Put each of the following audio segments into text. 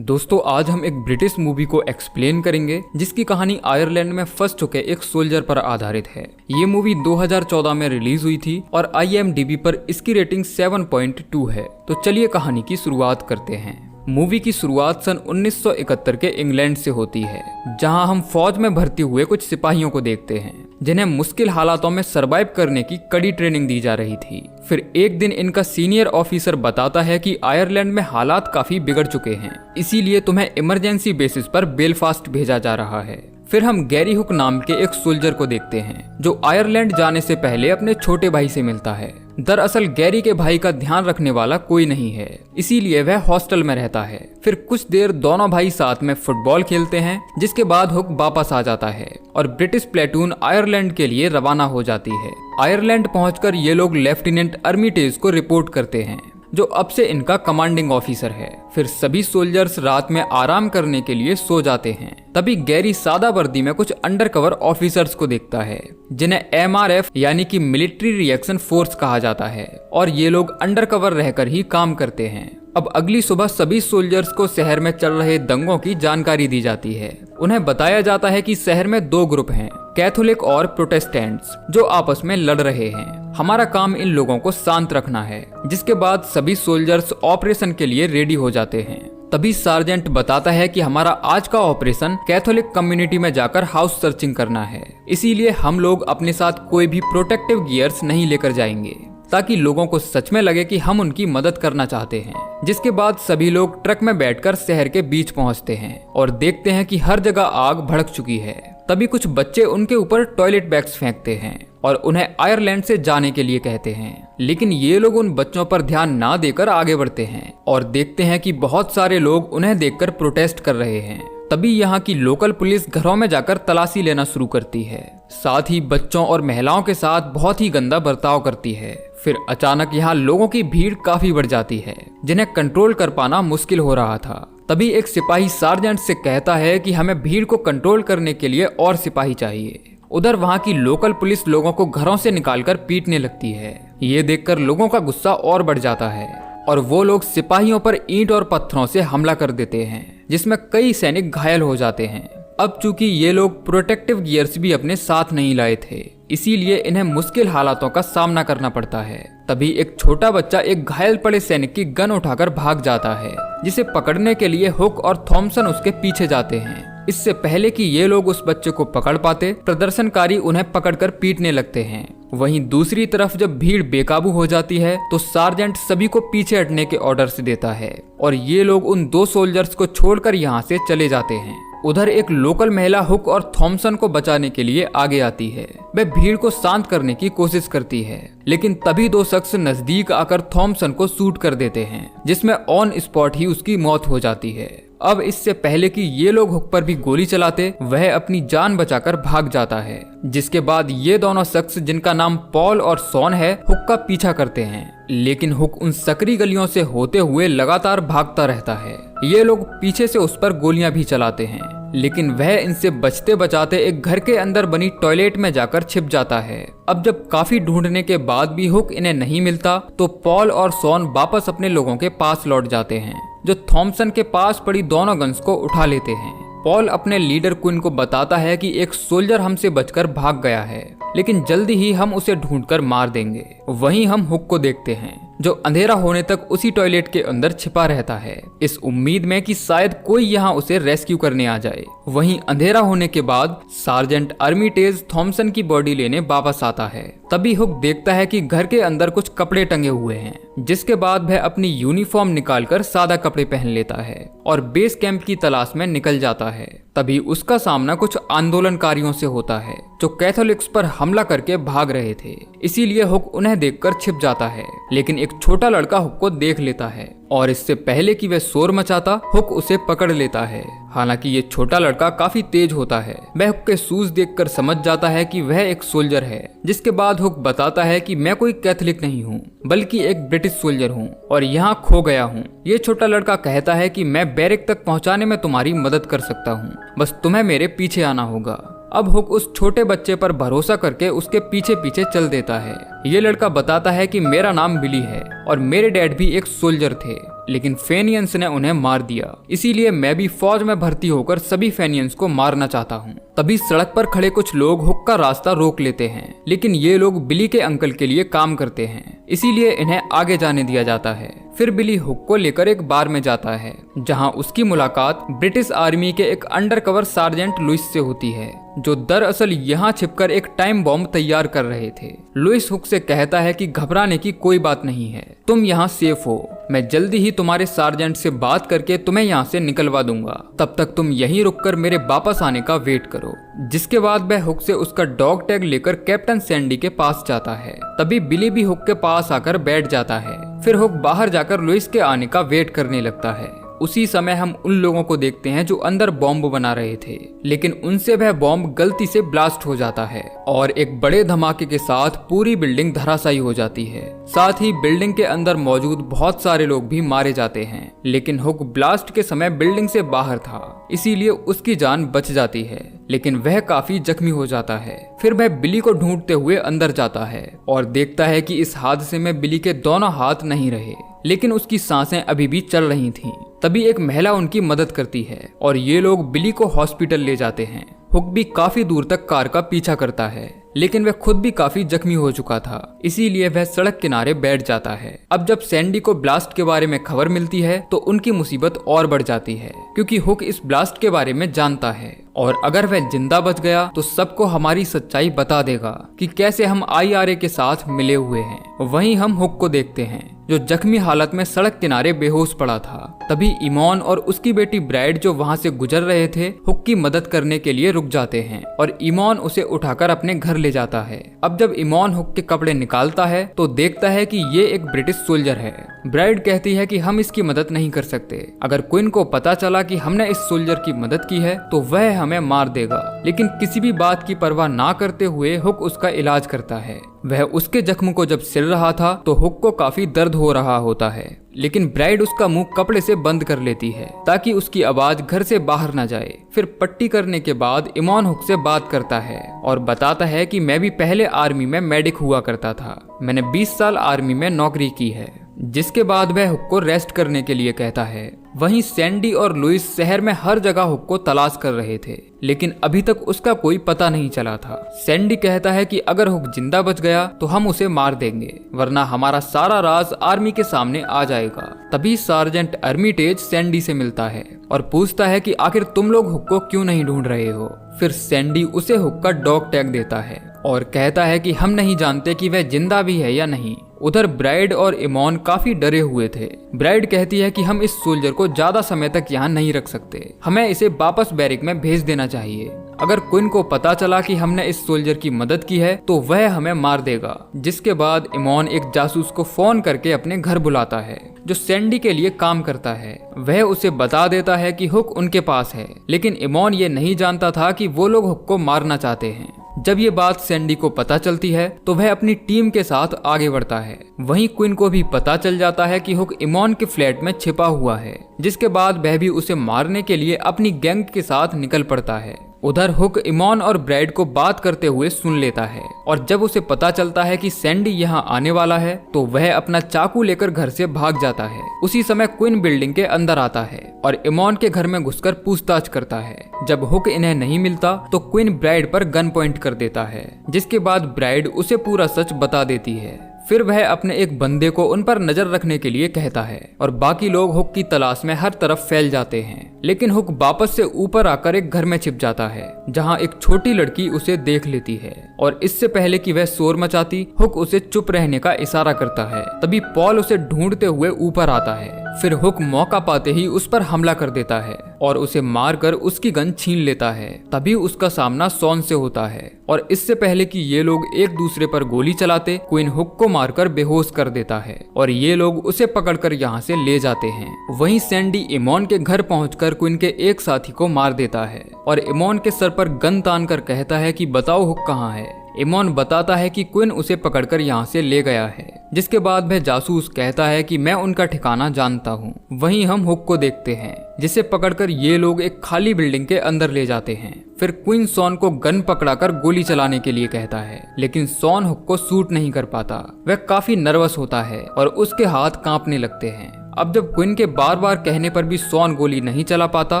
दोस्तों आज हम एक ब्रिटिश मूवी को एक्सप्लेन करेंगे जिसकी कहानी आयरलैंड में फंस चुके एक सोल्जर पर आधारित है। ये मूवी 2014 में रिलीज हुई थी और IMDb पर इसकी रेटिंग 7.2 है। तो चलिए कहानी की शुरुआत करते हैं। मूवी की शुरुआत सन 1971 के इंग्लैंड से होती है, जहां हम फौज में भर्ती हुए कुछ सिपाहियों को देखते हैं जिन्हें मुश्किल हालातों में सरवाइव करने की कड़ी ट्रेनिंग दी जा रही थी। फिर एक दिन इनका सीनियर ऑफिसर बताता है कि आयरलैंड में हालात काफी बिगड़ चुके हैं, इसीलिए तुम्हें इमरजेंसी बेसिस पर बेलफास्ट भेजा जा रहा है। फिर हम गैरी हुक नाम के एक सोल्जर को देखते हैं जो आयरलैंड जाने से पहले अपने छोटे भाई से मिलता है। दरअसल गैरी के भाई का ध्यान रखने वाला कोई नहीं है, इसीलिए वह हॉस्टल में रहता है। फिर कुछ देर दोनों भाई साथ में फुटबॉल खेलते हैं, जिसके बाद हुक वापस आ जाता है और ब्रिटिश प्लेटून आयरलैंड के लिए रवाना हो जाती है। आयरलैंड पहुंचकर ये लोग लेफ्टिनेंट अर्मिटेज को रिपोर्ट करते हैं, जो अब से इनका कमांडिंग ऑफिसर है। फिर सभी सोल्जर्स रात में आराम करने के लिए सो जाते हैं। तभी गैरी सादा वर्दी में कुछ अंडरकवर ऑफिसर्स को देखता है जिन्हें MRF यानी कि मिलिट्री रिएक्शन फोर्स कहा जाता है, और ये लोग अंडरकवर रहकर ही काम करते हैं। अब अगली सुबह सभी सोल्जर्स को शहर में चल रहे दंगों की जानकारी दी जाती है। उन्हें बताया जाता है कि शहर में दो ग्रुप हैं, कैथोलिक और प्रोटेस्टेंट्स, जो आपस में लड़ रहे हैं। हमारा काम इन लोगों को शांत रखना है। जिसके बाद सभी सोल्जर्स ऑपरेशन के लिए रेडी हो जाते हैं। तभी सार्जेंट बताता है कि हमारा आज का ऑपरेशन कैथोलिक कम्युनिटी में जाकर हाउस सर्चिंग करना है, इसीलिए हम लोग अपने साथ कोई भी प्रोटेक्टिव गियर्स नहीं लेकर जाएंगे, ताकि लोगों को सच में लगे कि हम उनकी मदद करना चाहते हैं। जिसके बाद सभी लोग ट्रक में बैठकर शहर के बीच पहुंचते हैं और देखते हैं कि हर जगह आग भड़क चुकी है। तभी कुछ बच्चे उनके ऊपर टॉयलेट बैग्स फेंकते हैं और उन्हें आयरलैंड से जाने के लिए कहते हैं, लेकिन ये लोग उन बच्चों पर ध्यान ना देकर आगे बढ़ते हैं और देखते हैं कि बहुत सारे लोग उन्हें देखकर प्रोटेस्ट कर रहे हैं। तभी यहाँ की लोकल पुलिस घरों में जाकर तलाशी लेना शुरू करती है, साथ ही बच्चों और महिलाओं के साथ बहुत ही गंदा बर्ताव करती है। फिर अचानक यहाँ लोगों की भीड़ काफी बढ़ जाती है, जिन्हें कंट्रोल कर पाना मुश्किल हो रहा था। तभी एक सिपाही सार्जेंट से कहता है कि हमें भीड़ को कंट्रोल करने के लिए और सिपाही चाहिए। उधर वहाँ की लोकल पुलिस लोगों को घरों से निकालकर पीटने लगती है। ये देखकर लोगों का गुस्सा और बढ़ जाता है और वो लोग सिपाहियों पर ईंट और पत्थरों से हमला कर देते हैं, जिसमें कई सैनिक घायल हो जाते हैं। अब चूंकि ये लोग प्रोटेक्टिव गियर्स भी अपने साथ नहीं लाए थे, इसीलिए इन्हें मुश्किल हालातों का सामना करना पड़ता है। तभी एक छोटा बच्चा एक घायल पड़े सैनिक की गन उठाकर भाग जाता है, जिसे पकड़ने के लिए हुक और थॉमसन उसके पीछे जाते हैं। इससे पहले कि ये लोग उस बच्चे को पकड़ पाते, प्रदर्शनकारी उन्हें पकड़कर पीटने लगते हैं। वहीं दूसरी तरफ जब भीड़ बेकाबू हो जाती है तो सार्जेंट सभी को पीछे हटने के ऑर्डर्स देता है और ये लोग उन दो सोल्जर्स को छोड़कर यहाँ से चले जाते हैं। उधर एक लोकल महिला हुक और थॉमसन को बचाने के लिए आगे आती है। वह भीड़ को शांत करने की कोशिश करती है, लेकिन तभी दो शख्स नजदीक आकर थॉमसन को शूट कर देते हैं, जिसमें ऑन स्पॉट ही उसकी मौत हो जाती है। अब इससे पहले कि ये लोग हुक पर भी गोली चलाते, वह अपनी जान बचाकर भाग जाता है। जिसके बाद ये दोनों शख्स, जिनका नाम पॉल और शॉन है, हुक का पीछा करते हैं, लेकिन हुक उन सकरी गलियों से होते हुए लगातार भागता रहता है। ये लोग पीछे से उस पर गोलियां भी चलाते हैं, लेकिन वह इनसे बचते बचाते एक घर के अंदर बनी टॉयलेट में जाकर छिप जाता है। अब जब काफी ढूंढने के बाद भी हुक इन्हें नहीं मिलता, तो पॉल और शॉन वापस अपने लोगों के पास लौट जाते हैं, जो थॉमसन के पास पड़ी दोनों गन्स को उठा लेते हैं। पॉल अपने लीडर क्विन को बताता है कि एक सोल्जर हमसे बचकर भाग गया है, लेकिन जल्दी ही हम उसे ढूंढकर मार देंगे। वहीं हम हुक को देखते हैं, जो अंधेरा होने तक उसी टॉयलेट के अंदर छिपा रहता है, इस उम्मीद में कि शायद कोई यहाँ उसे रेस्क्यू करने आ जाए। वहीं अंधेरा होने के बाद सार्जेंट अर्मिटेज थॉमसन की बॉडी लेने वापस आता है। तभी हुक देखता है कि घर के अंदर कुछ कपड़े टंगे हुए हैं, जिसके बाद वह अपनी यूनिफॉर्म निकालकर सादा कपड़े पहन लेता है और बेस कैंप की तलाश में निकल जाता है। तभी उसका सामना कुछ आंदोलनकारियों से होता है, जो कैथोलिक्स पर हमला करके भाग रहे थे। इसीलिए हुक उन्हें देखकर छिप जाता है, लेकिन एक छोटा लड़का हुक को देख लेता है और इससे पहले कि वह शोर मचाता, हुक उसे पकड़ लेता है। हालांकि ये छोटा लड़का काफी तेज होता है। वह हुक के शूज देखकर समझ जाता है कि वह एक सोल्जर है। जिसके बाद हुक बताता है कि मैं कोई कैथोलिक नहीं हूँ, बल्कि एक ब्रिटिश सोल्जर हूँ और यहाँ खो गया हूँ। ये छोटा लड़का कहता है कि मैं बैरक तक पहुँचाने में तुम्हारी मदद कर सकता हूँ, बस तुम्हें मेरे पीछे आना होगा। अब हुक उस छोटे बच्चे पर भरोसा करके उसके पीछे पीछे चल देता है। ये लड़का बताता है कि मेरा नाम बिली है और मेरे डैड भी एक सोल्जर थे, लेकिन फेनियंस ने उन्हें मार दिया, इसीलिए मैं भी फौज में भर्ती होकर सभी फेनियंस को मारना चाहता हूँ। तभी सड़क पर खड़े कुछ लोग हुक का रास्ता रोक लेते हैं, लेकिन ये लोग बिली के अंकल के लिए काम करते हैं, इसीलिए इन्हें आगे जाने दिया जाता है। फिर बिली हुक को लेकर एक बार में जाता है, जहां उसकी मुलाकात ब्रिटिश आर्मी के एक अंडरकवर सार्जेंट लुइस से होती है, जो दरअसल यहाँ छिपकर एक टाइम बॉम्ब तैयार कर रहे थे। लुइस हुक से कहता है कि घबराने की कोई बात नहीं है, तुम यहाँ सेफ हो, मैं जल्दी ही तुम्हारे सार्जेंट से बात करके तुम्हें यहाँ से निकलवा दूंगा, तब तक तुम यहीं रुककर मेरे वापस आने का वेट करो। जिसके बाद वह हुक से उसका डॉग टैग लेकर कैप्टन सैंडी के पास जाता है। तभी बिली भी हुक के पास आकर बैठ जाता है। फिर हुक बाहर जाकर लुइस के आने का वेट करने लगता है। उसी समय हम उन लोगों को देखते हैं जो अंदर बॉम्ब बना रहे थे, लेकिन उनसे वह बॉम्ब गलती से ब्लास्ट हो जाता है और एक बड़े धमाके के साथ पूरी बिल्डिंग धराशायी हो जाती है। साथ ही बिल्डिंग के अंदर मौजूद बहुत सारे लोग भी मारे जाते हैं, लेकिन हुक ब्लास्ट के समय बिल्डिंग से बाहर था, इसीलिए उसकी जान बच जाती है, लेकिन वह काफी जख्मी हो जाता है। फिर वह बिली को ढूंढते हुए अंदर जाता है और देखता है कि इस हादसे में बिली के दोनों हाथ नहीं रहे, लेकिन उसकी सांसें अभी भी चल रही थीं। तभी एक महिला उनकी मदद करती है और ये लोग बिली को हॉस्पिटल ले जाते हैं। हुक भी काफी दूर तक कार का पीछा करता है, लेकिन वह खुद भी काफी जख्मी हो चुका था, इसीलिए वह सड़क किनारे बैठ जाता है। अब जब सैंडी को ब्लास्ट के बारे में खबर मिलती है तो उनकी मुसीबत और बढ़ जाती है, क्योंकि हुक इस ब्लास्ट के बारे में जानता है और अगर वह जिंदा बच गया तो सबको हमारी सच्चाई बता देगा कि कैसे हम IRA के साथ मिले हुए हैं। वहीं हम हुक को देखते हैं जो जख्मी हालत में सड़क किनारे बेहोश पड़ा था। तभी इमॉन और उसकी बेटी ब्राइड जो वहां से गुजर रहे थे, हुक की मदद करने के लिए रुक जाते हैं और इमॉन उसे उठाकर अपने घर ले जाता है। अब जब इमॉन हुक के कपड़े निकालता है तो देखता है कि ये एक ब्रिटिश सोल्जर है। ब्राइड कहती है कि हम इसकी मदद नहीं कर सकते, अगर क्वीन को पता चला कि हमने इस सोल्जर की मदद की है तो वह हमें मार देगा। लेकिन किसी भी बात की परवाह ना करते हुए हुक उसका इलाज करता है। वह उसके जख्म को जब सिल रहा था तो हुक को काफी दर्द हो रहा होता है, लेकिन ब्राइड उसका मुंह कपड़े से बंद कर लेती है ताकि उसकी आवाज घर से बाहर ना जाए। फिर पट्टी करने के बाद इमॉन हुक से बात करता है और बताता है कि मैं भी पहले आर्मी में मेडिक हुआ करता था, मैंने 20 साल आर्मी में नौकरी की है। जिसके बाद वह हुक को रेस्ट करने के लिए कहता है। वहीं सैंडी और लुइस शहर में हर जगह हुक को तलाश कर रहे थे, लेकिन अभी तक उसका कोई पता नहीं चला था। सैंडी कहता है कि अगर हुक जिंदा बच गया तो हम उसे मार देंगे, वरना हमारा सारा राज आर्मी के सामने आ जाएगा। तभी सार्जेंट अर्मिटेज सैंडी से मिलता है और पूछता है कि आखिर तुम लोग हुक को क्यों नहीं ढूंढ रहे हो। फिर सैंडी उसे हुक का डॉग टैग देता है और कहता है कि हम नहीं जानते कि वह जिंदा भी है या नहीं। उधर ब्राइड और इमॉन काफी डरे हुए थे। ब्राइड कहती है कि हम इस सोल्जर को ज्यादा समय तक यहाँ नहीं रख सकते, हमें इसे वापस बैरिक में भेज देना चाहिए। अगर क्वीन को पता चला कि हमने इस सोल्जर की मदद की है तो वह हमें मार देगा। जिसके बाद इमॉन एक जासूस को फोन करके अपने घर बुलाता है जो सैंडी के लिए काम करता है। वह उसे बता देता है कि हुक उनके पास है, लेकिन इमॉन ये नहीं जानता था कि वो लोग हुक को मारना चाहते हैं। जब ये बात सैंडी को पता चलती है तो वह अपनी टीम के साथ आगे बढ़ता है। वहीं क्वीन को भी पता चल जाता है कि हुक इमॉन के फ्लैट में छिपा हुआ है, जिसके बाद वह भी उसे मारने के लिए अपनी गैंग के साथ निकल पड़ता है। उधर हुक इमॉन और ब्राइड को बात करते हुए सुन लेता है और जब उसे पता चलता है कि सैंडी यहाँ आने वाला है तो वह अपना चाकू लेकर घर से भाग जाता है। उसी समय क्वीन बिल्डिंग के अंदर आता है और इमॉन के घर में घुसकर पूछताछ करता है। जब हुक इन्हें नहीं मिलता तो क्वीन ब्राइड पर गन पॉइंट कर देता है, जिसके बाद ब्राइड उसे पूरा सच बता देती है। फिर वह अपने एक बंदे को उन पर नजर रखने के लिए कहता है और बाकी लोग हुक की तलाश में हर तरफ फैल जाते हैं। लेकिन हुक वापस से ऊपर आकर एक घर में छिप जाता है जहां एक छोटी लड़की उसे देख लेती है और इससे पहले कि वह शोर मचाती, हुक उसे चुप रहने का इशारा करता है। तभी पॉल उसे ढूंढते हुए ऊपर आता है। फिर हुक मौका पाते ही उस पर हमला कर देता है और उसे मारकर उसकी गन छीन लेता है। तभी उसका सामना सॉन से होता है और इससे पहले कि ये लोग एक दूसरे पर गोली चलाते, क्वीन हुक को मारकर बेहोश कर देता है और ये लोग उसे पकड़कर यहाँ से ले जाते हैं। वहीं सैंडी इमॉन के घर पहुंचकर क्वीन के एक साथी को मार देता है और इमॉन के सर पर गन तान कर कहता है कि बताओ हुक कहाँ है। इमोन बताता है कि क्विन उसे पकड़कर यहाँ से ले गया है, जिसके बाद वह जासूस कहता है कि मैं उनका ठिकाना जानता हूँ। वहीं हम हुक को देखते हैं, जिसे पकड़कर ये लोग एक खाली बिल्डिंग के अंदर ले जाते हैं। फिर क्विन सॉन को गन पकड़ाकर गोली चलाने के लिए कहता है, लेकिन सॉन हुक को शूट नहीं कर पाता। वह काफी नर्वस होता है और उसके हाथ कांपने लगते हैं। अब जब क्विन के बार बार कहने पर भी सॉन गोली नहीं चला पाता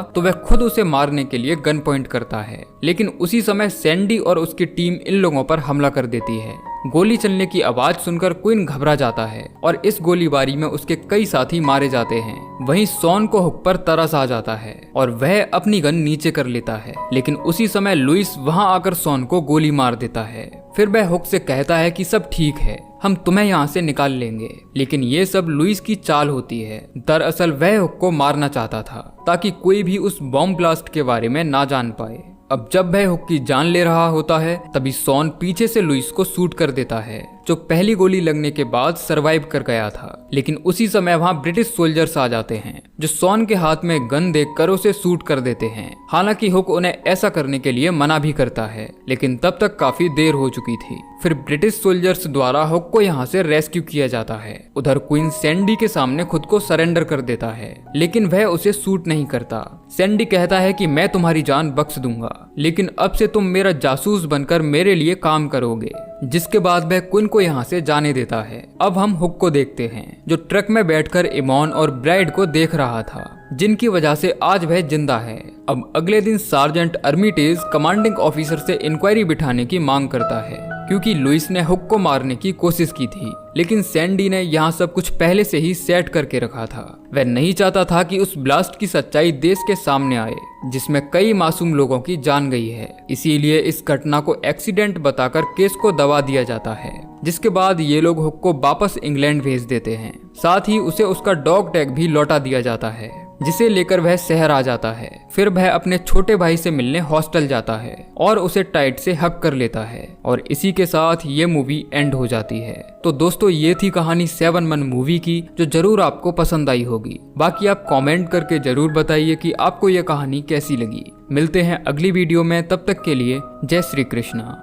तो वह खुद उसे मारने के लिए गन पॉइंट करता है, लेकिन उसी समय सैंडी और उसकी टीम इन लोगों पर हमला कर देती है। गोली चलने की आवाज सुनकर क्विन घबरा जाता है और इस गोलीबारी में उसके कई साथी मारे जाते हैं। वहीं सॉन को हुक पर तरस आ जाता है और वह अपनी गन नीचे कर लेता है, लेकिन उसी समय लुइस वहां आकर सॉन को गोली मार देता है। फिर वह हुक से कहता है कि सब ठीक है, हम तुम्हें यहाँ से निकाल लेंगे, लेकिन ये सब लुइस की चाल होती है। दरअसल वह हुक को मारना चाहता था ताकि कोई भी उस बॉम्ब ब्लास्ट के बारे में ना जान पाए। अब जब वह हुक की जान ले रहा होता है तभी सॉन पीछे से लुइस को शूट कर देता है, जो पहली गोली लगने के बाद सरवाइव कर गया था। लेकिन उसी समय वहां ब्रिटिश सोल्जर्स आ जाते हैं, जो सॉन के हाथ में गन देखकर उसे शूट कर देते हैं। हालांकि हुक उन्हें ऐसा करने के लिए मना भी करता है, लेकिन तब तक काफी देर हो चुकी थी। फिर ब्रिटिश सोल्जर्स द्वारा हुक को यहाँ से रेस्क्यू किया जाता है। उधर क्वीन सैंडी के सामने खुद को सरेंडर कर देता है, लेकिन वह उसे शूट नहीं करता। सैंडी कहता है कि मैं तुम्हारी जान बख्श दूंगा, लेकिन अब से तुम मेरा जासूस बनकर मेरे लिए काम करोगे। जिसके बाद वह क्वीन को यहाँ से जाने देता है। अब हम हुक को देखते हैं, जो ट्रक में बैठकर इमोन और ब्राइड को देख रहा था, जिनकी वजह से आज वह जिंदा है। अब अगले दिन सार्जेंट अर्मिटेज कमांडिंग ऑफिसर से इंक्वायरी बिठाने की मांग करता है, क्योंकि लुइस ने हुक को मारने की कोशिश की थी, लेकिन सैंडी ने यहाँ सब कुछ पहले से ही सेट करके रखा था। वह नहीं चाहता था कि उस ब्लास्ट की सच्चाई देश के सामने आए, जिसमें कई मासूम लोगों की जान गई है। इसीलिए इस घटना को एक्सीडेंट बताकर केस को दबा दिया जाता है। जिसके बाद ये लोग हुक को वापस इंग्लैंड भेज देते हैं। साथ ही उसे उसका डॉग टैग भी लौटा दिया जाता है, जिसे लेकर वह शहर आ जाता है। फिर वह अपने छोटे भाई से मिलने हॉस्टल जाता है और उसे टाइट से हक कर लेता है, और इसी के साथ ये मूवी एंड हो जाती है। तो दोस्तों, ये थी कहानी 7 मन मूवी की, जो जरूर आपको पसंद आई होगी। बाकी आप कमेंट करके जरूर बताइए कि आपको ये कहानी कैसी लगी। मिलते हैं अगली वीडियो में, तब तक के लिए जय श्री कृष्णा।